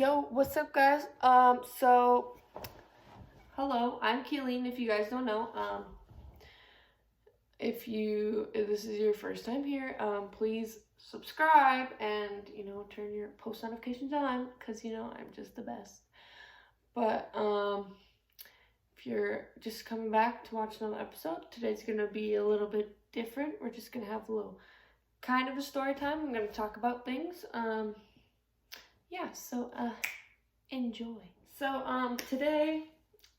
Yo, what's up, guys? Hello, I'm Keeleen. If you guys don't know, if this is your first time here, please subscribe and turn your post notifications on, because I'm just the best. But if you're just coming back to watch another episode, today's gonna be a little bit different. We're just gonna have a little kind of a story time. I'm gonna talk about things. Enjoy. Today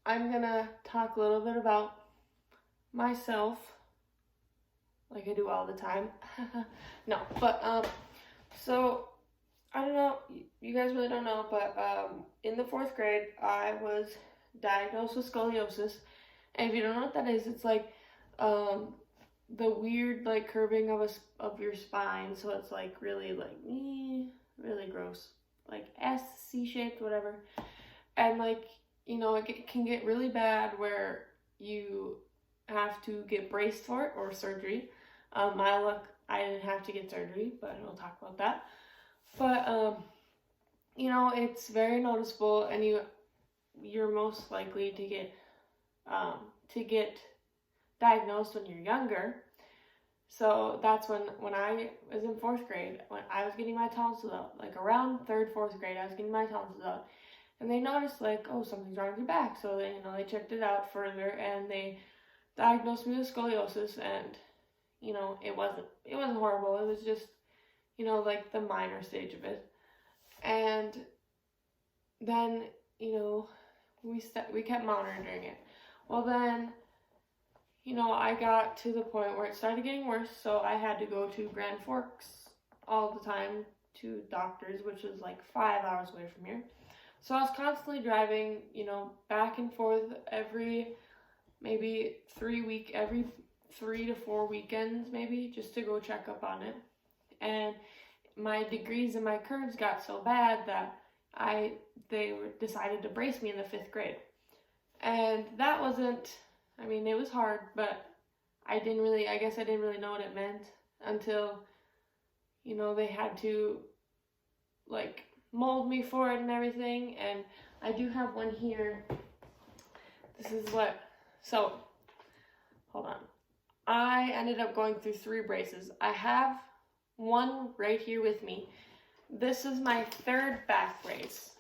I'm gonna talk a little bit about myself, like I do all the time. No, but so I don't know, you guys really don't know, but in the 4th grade, I was diagnosed with scoliosis. And if you don't know what that is, it's like the weird like curving of your spine. So it's like really really gross, like C-shaped, whatever. And it can get really bad where you have to get braced for it or surgery. My luck, I didn't have to get surgery, but we'll talk about that. But it's very noticeable, and you're most likely to get diagnosed when you're younger. So that's when I was in 4th grade, when I was getting my tonsils out, like around 3rd, 4th grade, I was getting my tonsils out. And they noticed, like, oh, something's wrong with your back. So they checked it out further, and they diagnosed me with scoliosis. And it wasn't horrible. It was just like the minor stage of it. And then we kept monitoring it. Well, then I got to the point where it started getting worse, so I had to go to Grand Forks all the time to doctors, which was like 5 hours away from here. So I was constantly driving, back and forth every 3 to 4 weekends, maybe, just to go check up on it. And my degrees and my curves got so bad that they decided to brace me in the 5th grade. And that wasn't, it was hard, but I guess I didn't really know what it meant until, they had to, like, mold me for it and everything. And I do have one here. Hold on. I ended up going through 3 braces. I have one right here with me. This is my 3rd back brace.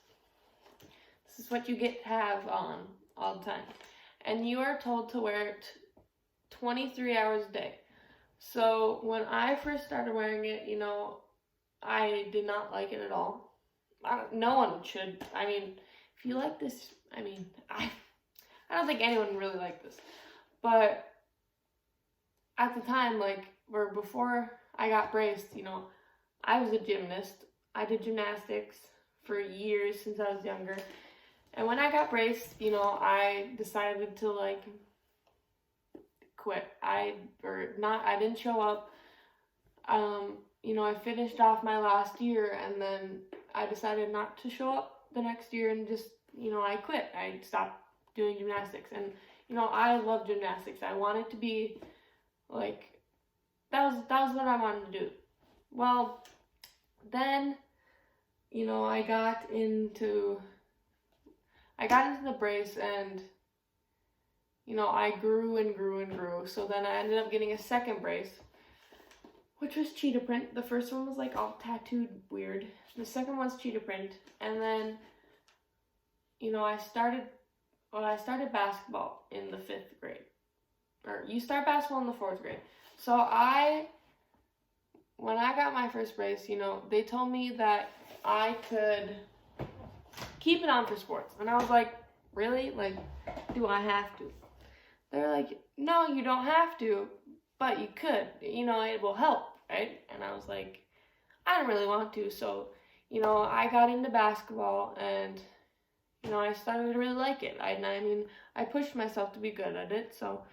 This is what you have on all the time. And you are told to wear it 23 hours a day. So when I first started wearing it, I did not like it at all. No one should. If you like this, I don't think anyone really liked this. But at the time, before I got braced, I was a gymnast. I did gymnastics for years since I was younger. And when I got braced, I decided to quit. I didn't show up. I finished off my last year, and then I decided not to show up the next year, and just, I quit. I stopped doing gymnastics. And, I love gymnastics. I wanted to be that was what I wanted to do. Well, then, I got into the brace, and I grew and grew and grew. So then I ended up getting a 2nd brace, which was cheetah print. The first one was all tattooed weird. The 2nd one's cheetah print. And then I started basketball in the 5th grade. Or you start basketball in the 4th grade. So when I got my first brace, they told me that I could keep it on for sports. And I was like, really? Do I have to? They're like, no, you don't have to, but you could. It will help, right? And I was like, I don't really want to. So, I got into basketball, and, I started to really like it. I pushed myself to be good at it. So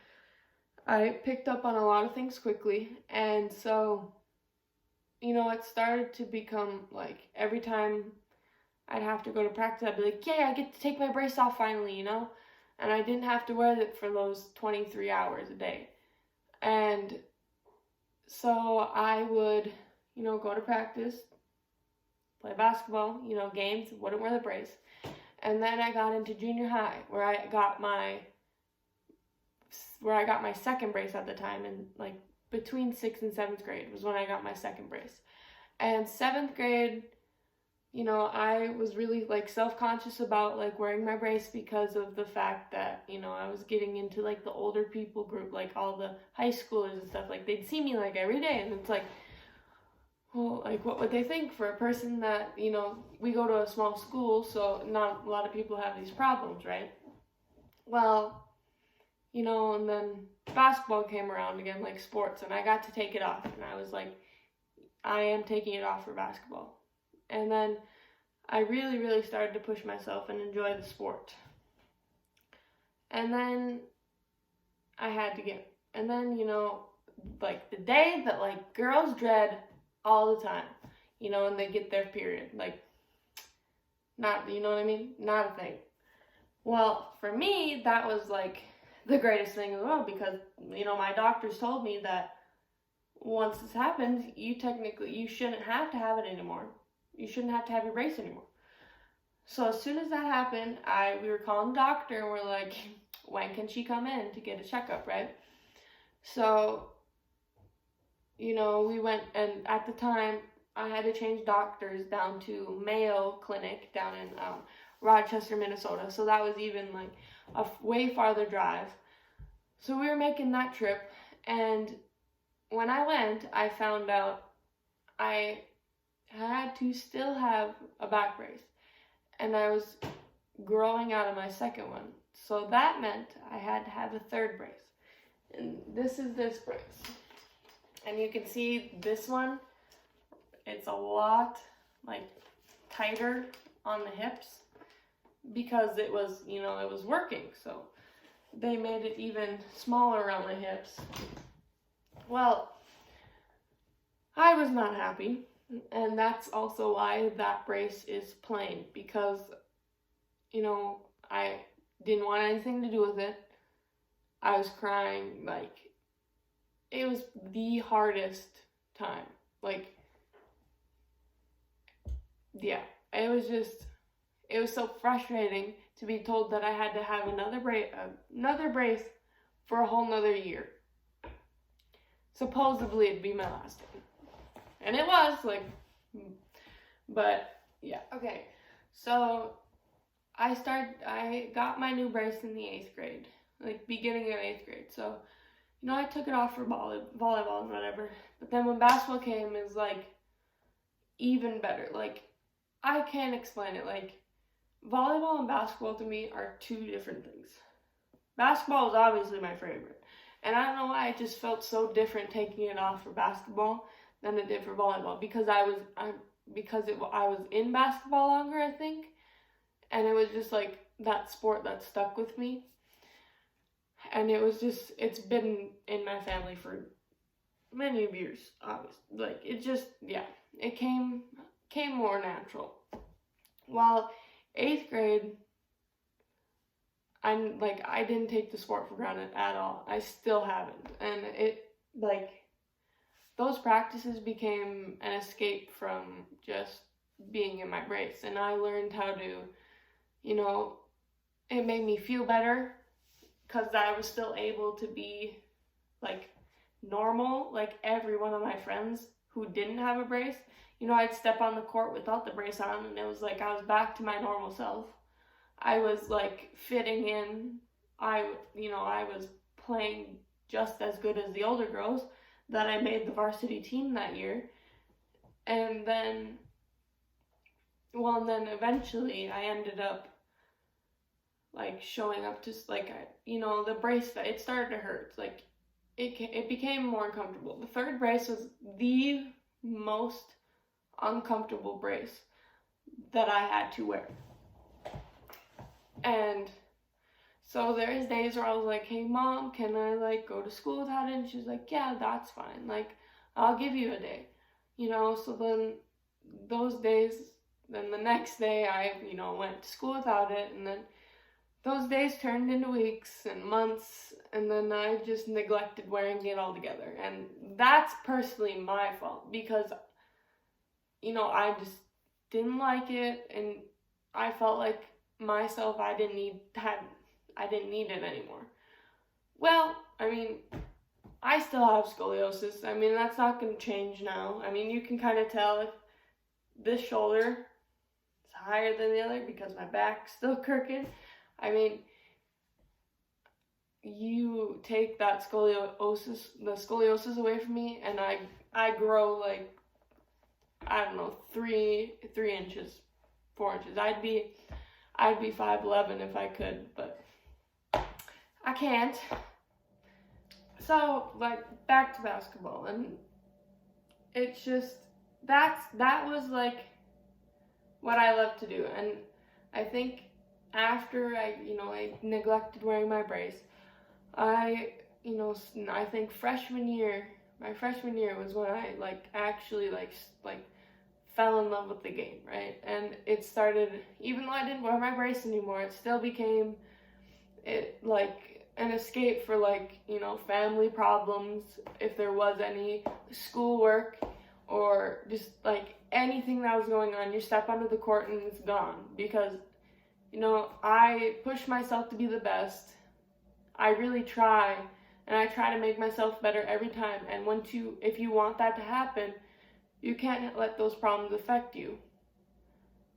I picked up on a lot of things quickly. And so, it started to become every time I'd have to go to practice, I'd be like, yay, I get to take my brace off finally, And I didn't have to wear it for those 23 hours a day. And so I would, go to practice, play basketball, games, wouldn't wear the brace. And then I got into junior high where I got my second brace at the time, and like between 6th and 7th grade was when I got my second brace. And 7th grade, I was really like self-conscious about like wearing my brace because of the fact that, I was getting into like the older people group, like all the high schoolers and stuff. Like they'd see me like every day, and it's like, well, like what would they think for a person that, we go to a small school, so not a lot of people have these problems, right? Well, and then basketball came around again, like sports, and I got to take it off, and I was like, I am taking it off for basketball. And then I really, really started to push myself and enjoy the sport. And then I had to get, and then, like the day that like girls dread all the time, and they get their period, like, not, you know what I mean? Not a thing. Well, for me, that was like the greatest thing in the world because, my doctors told me that once this happens, you shouldn't have to have it anymore. You shouldn't have to have your brace anymore. So as soon as that happened, we were calling the doctor and we're like, when can she come in to get a checkup, right? So, we went, and at the time, I had to change doctors down to Mayo Clinic down in Rochester, Minnesota. So that was even like a way farther drive. So we were making that trip, and when I went, I found out I had to still have a back brace, and I was growing out of my second one. So that meant I had to have a third brace. And this is this brace. And you can see this one, it's a lot like tighter on the hips because it was, it was working. So they made it even smaller around the hips. Well, I was not happy. And that's also why that brace is plain, because, I didn't want anything to do with it. I was crying, like, it was the hardest time. Like, yeah, it was so frustrating to be told that I had to have another brace for a whole nother year. Supposedly it'd be my last one. And it was, like, but, yeah. Okay, so I got my new brace in the 8th grade, like, beginning of 8th grade. So, I took it off for volleyball and whatever. But then when basketball came, it was, like, even better. Like, I can't explain it. Like, volleyball and basketball to me are two different things. Basketball is obviously my favorite. And I don't know why, it just felt so different taking it off for basketball than it did for volleyball, because I was in basketball longer, I think, and it was just like that sport that stuck with me, and it's been in my family for many years, obviously. Like, it came more natural. While 8th grade, I didn't take the sport for granted at all. I still haven't, and those practices became an escape from just being in my brace. And I learned how to, it made me feel better because I was still able to be, like, normal, like every one of my friends who didn't have a brace. I'd step on the court without the brace on, and it was like I was back to my normal self. I was, like, fitting in. I was playing just as good as the older girls that I made the varsity team that year. And then eventually I ended up, like, showing up just like, the brace, it started to hurt. Like, it became more uncomfortable. The third brace was the most uncomfortable brace that I had to wear. And so there's days where I was like, hey Mom, can I, like, go to school without it? And she's like, yeah, that's fine. Like, I'll give you a day. So then those days, then the next day I, went to school without it. And then those days turned into weeks and months. And then I just neglected wearing it altogether. And that's personally my fault because, didn't like it, and I felt like myself, I didn't need it anymore. Well, I mean, I still have scoliosis. I mean, that's not going to change now. I mean, you can kind of tell if this shoulder is higher than the other because my back's still crooked. I mean, you take that the scoliosis away from me, and I grow like, I don't know, 3 inches, 4 inches. I'd be 5'11" if I could, but I can't. So, like, back to basketball, and it's just, that was, like, what I love to do, and I think after I neglected wearing my brace, I think my freshman year was when I, like, actually, like, fell in love with the game, right? And it started, even though I didn't wear my brace anymore, it still became, like, an escape for, like, family problems, if there was any, schoolwork, or just, like, anything that was going on. You step onto the court and it's gone, because, I push myself to be the best. I really try, and I try to make myself better every time, and if you want that to happen, you can't let those problems affect you.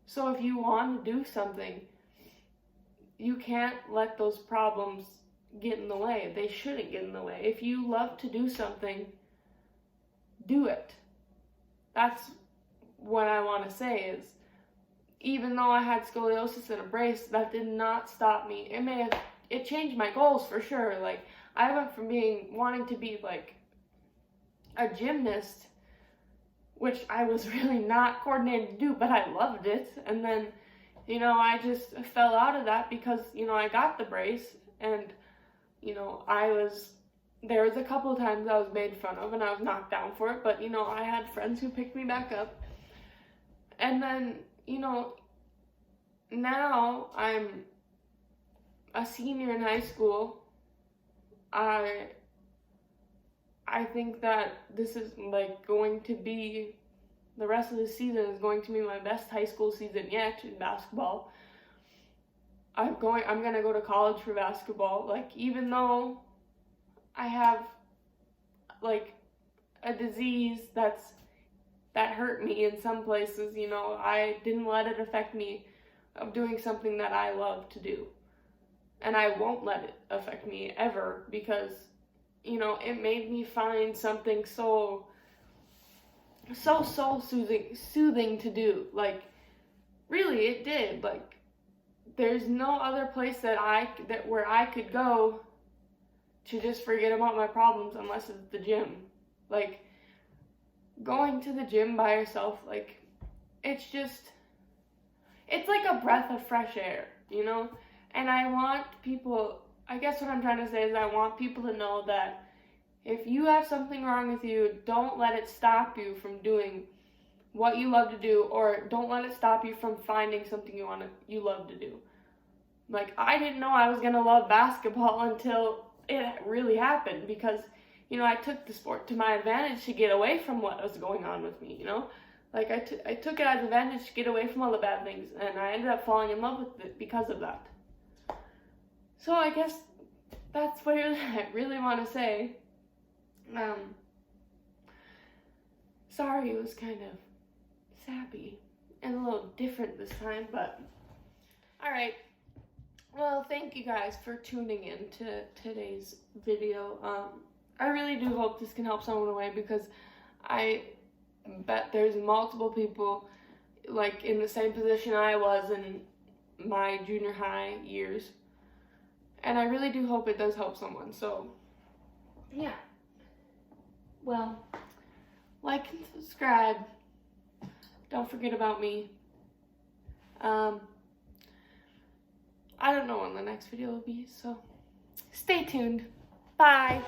So if you want to do something, you can't let those problems get in the way. They shouldn't get in the way. If you love to do something, do it. That's what I want to say is, even though I had scoliosis and a brace, that did not stop me. It changed my goals for sure. Like, I went from wanting to be like a gymnast, which I was really not coordinated to do, but I loved it. And then, I just fell out of that because, I got the brace, and, there was a couple of times I was made fun of and I was knocked down for it, but, I had friends who picked me back up. And then, now I'm a senior in high school. I think that this is, like, going to be, the rest of the season is going to be my best high school season yet in basketball. I'm gonna go to college for basketball. Like, even though I have, like, a disease that hurt me in some places, I didn't let it affect me of doing something that I love to do. And I won't let it affect me ever, because, it made me find something so soothing to do. Like, really, it did. Like, there's no other place where I could go to just forget about my problems unless it's the gym. Like, going to the gym by yourself, like, it's like a breath of fresh air, And I want people, I guess what I'm trying to say is, I want people to know that if you have something wrong with you, don't let it stop you from doing what you love to do, or don't let it stop you from finding something you love to do. Like, I didn't know I was going to love basketball until it really happened, because, I took the sport to my advantage to get away from what was going on with me, Like, I took it as an advantage to get away from all the bad things, and I ended up falling in love with it because of that. So I guess that's what I really want to say. Sorry it was kind of sappy and a little different this time, but alright. Well, thank you guys for tuning in to today's video. I really do hope this can help someone away, because I bet there's multiple people, like, in the same position I was in my junior high years. And I really do hope it does help someone. So, yeah. Well, like and subscribe. Don't forget about me. I don't know when the next video will be, so stay tuned. Bye.